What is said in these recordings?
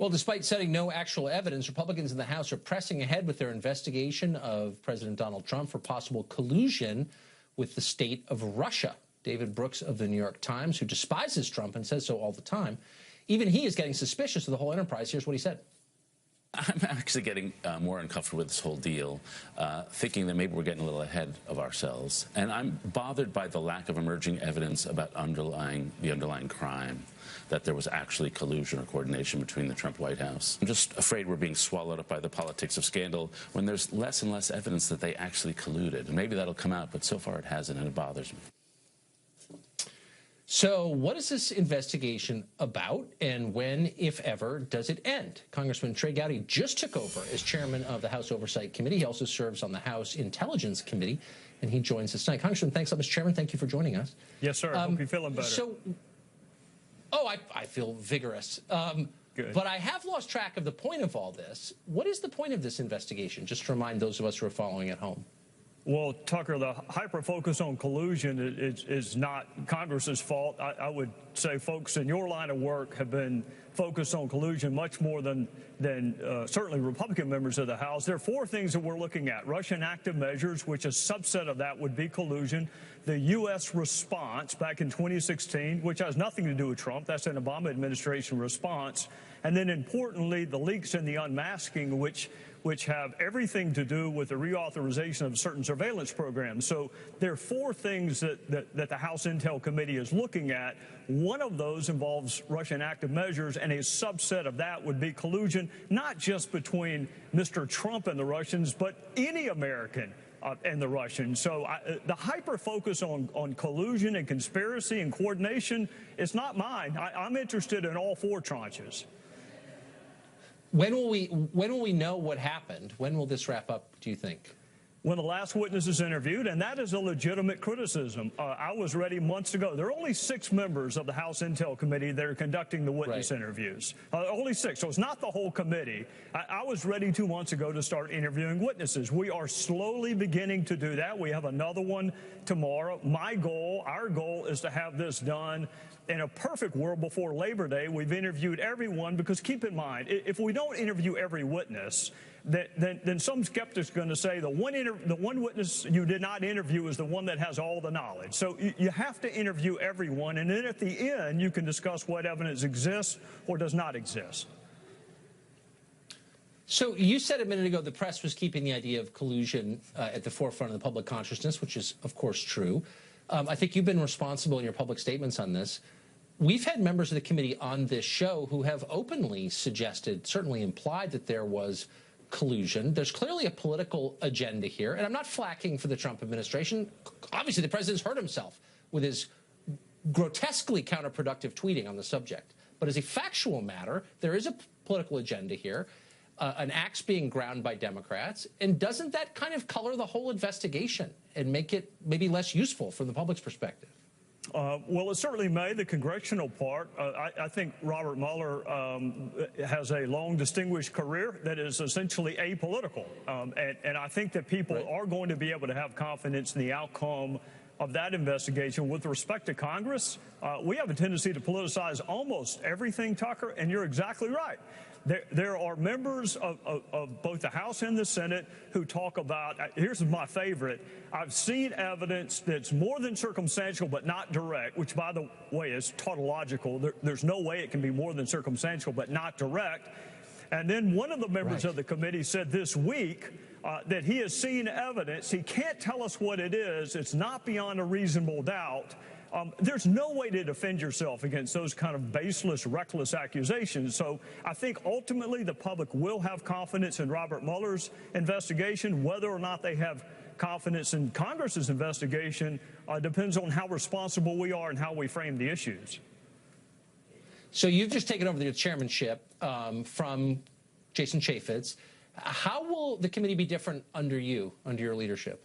Well, despite citing no actual evidence, Republicans in the House are pressing ahead with their investigation of President Donald Trump for possible collusion with the state of Russia. David Brooks of the New York Times, who despises Trump and says so all the time, even he is getting suspicious of the whole enterprise. Here's what he said. I'm actually getting more uncomfortable with this whole deal, thinking that maybe we're getting a little ahead of ourselves. And I'm bothered by the lack of emerging evidence about the underlying crime, that there was actually collusion or coordination between the Trump White House. I'm just afraid we're being swallowed up by the politics of scandal when there's less and less evidence that they actually colluded. And maybe that'll come out, but so far it hasn't, and it bothers me. So what is this investigation about, and when, if ever, does it end? Congressman Trey Gowdy just took over as chairman of the House Oversight Committee. He also serves on the House Intelligence Committee, and he joins us tonight. Congressman, thanks so much, Chairman. Thank you for joining us. Yes, sir. Hope you're feeling better. I feel vigorous. Good. But I have lost track of the point of all this. What is the point of this investigation, just to remind those of us who are following at home? Well, Tucker, the hyper-focus on collusion is not Congress's fault. I would say folks in your line of work have been focused on collusion much more than certainly Republican members of the House. There are four things that we're looking at. Russian active measures, which a subset of that would be collusion. The U.S. response back in 2016, which has nothing to do with Trump. That's an Obama administration response. And then, importantly, the leaks and the unmasking, which have everything to do with the reauthorization of certain surveillance programs. So there are four things that the House Intel Committee is looking at. One of those involves Russian active measures, and a subset of that would be collusion, not just between Mr. Trump and the Russians, but any American and the Russians. So the hyper-focus on collusion and conspiracy and coordination is not mine. I'm interested in all four tranches. When will we know what happened? When will this wrap up, do you think? When the last witness is interviewed, and that is a legitimate criticism. I was ready months ago. There are only 6 members of the House Intel Committee that are conducting the witness interviews. Only 6, so it's not the whole committee. I was ready 2 months ago to start interviewing witnesses. We are slowly beginning to do that. We have another one tomorrow. Our goal is to have this done in a perfect world before Labor Day. We've interviewed everyone, because keep in mind, if we don't interview every witness, then some skeptic's going to say the one witness you did not interview is the one that has all the knowledge. So you have to interview everyone, and then at the end you can discuss what evidence exists or does not exist. So you said a minute ago the press was keeping the idea of collusion at the forefront of the public consciousness, which is, of course, true. I think you've been responsible in your public statements on this. We've had members of the committee on this show who have openly suggested, certainly implied, that there was collusion. There's clearly a political agenda here, and I'm not flacking for the Trump administration. Obviously, the president's hurt himself with his grotesquely counterproductive tweeting on the subject. But as a factual matter, there is a political agenda here, an axe being ground by Democrats, and doesn't that kind of color the whole investigation and make it maybe less useful from the public's perspective? Well, it certainly may, the congressional part. I think Robert Mueller has a long, distinguished career that is essentially apolitical. And I think that people are going to be able to have confidence in the outcome of that investigation. With respect to Congress, we have a tendency to politicize almost everything, Tucker, and you're exactly right. There are members of both the House and the Senate who talk about, here's my favorite, I've seen evidence that's more than circumstantial but not direct, which, by the way, is tautological. There's no way it can be more than circumstantial but not direct. And then one of the members of the committee said this week that he has seen evidence. He can't tell us what it is. It's not beyond a reasonable doubt. There's no way to defend yourself against those kind of baseless, reckless accusations. So I think ultimately the public will have confidence in Robert Mueller's investigation. Whether or not they have confidence in Congress's investigation depends on how responsible we are and how we frame the issues. So you've just taken over the chairmanship from Jason Chaffetz. How will the committee be different under your leadership?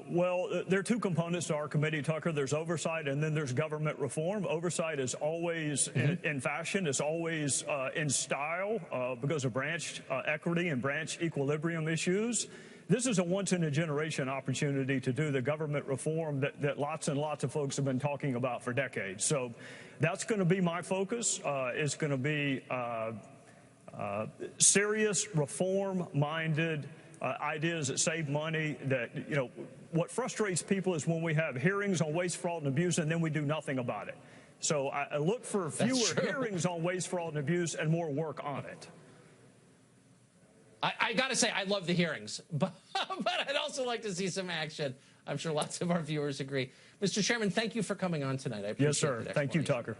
Well, there are 2 components to our committee, Tucker. There's oversight, and then there's government reform. Oversight is always in fashion. It's always in style because of branch equity and branch equilibrium issues. this is a once-in-a-generation opportunity to do the government reform that lots and lots of folks have been talking about for decades. So that's going to be my focus. It's going to be serious, reform-minded ideas that save money. That, you know, what frustrates people is when we have hearings on waste, fraud, and abuse, and then we do nothing about it. So I look for fewer hearings on waste, fraud, and abuse, and more work on it. I got to say, I love the hearings, but I'd also like to see some action. I'm sure lots of our viewers agree. Mr. Chairman, thank you for coming on tonight. I appreciate it. Yes, sir. Thank you, Tucker.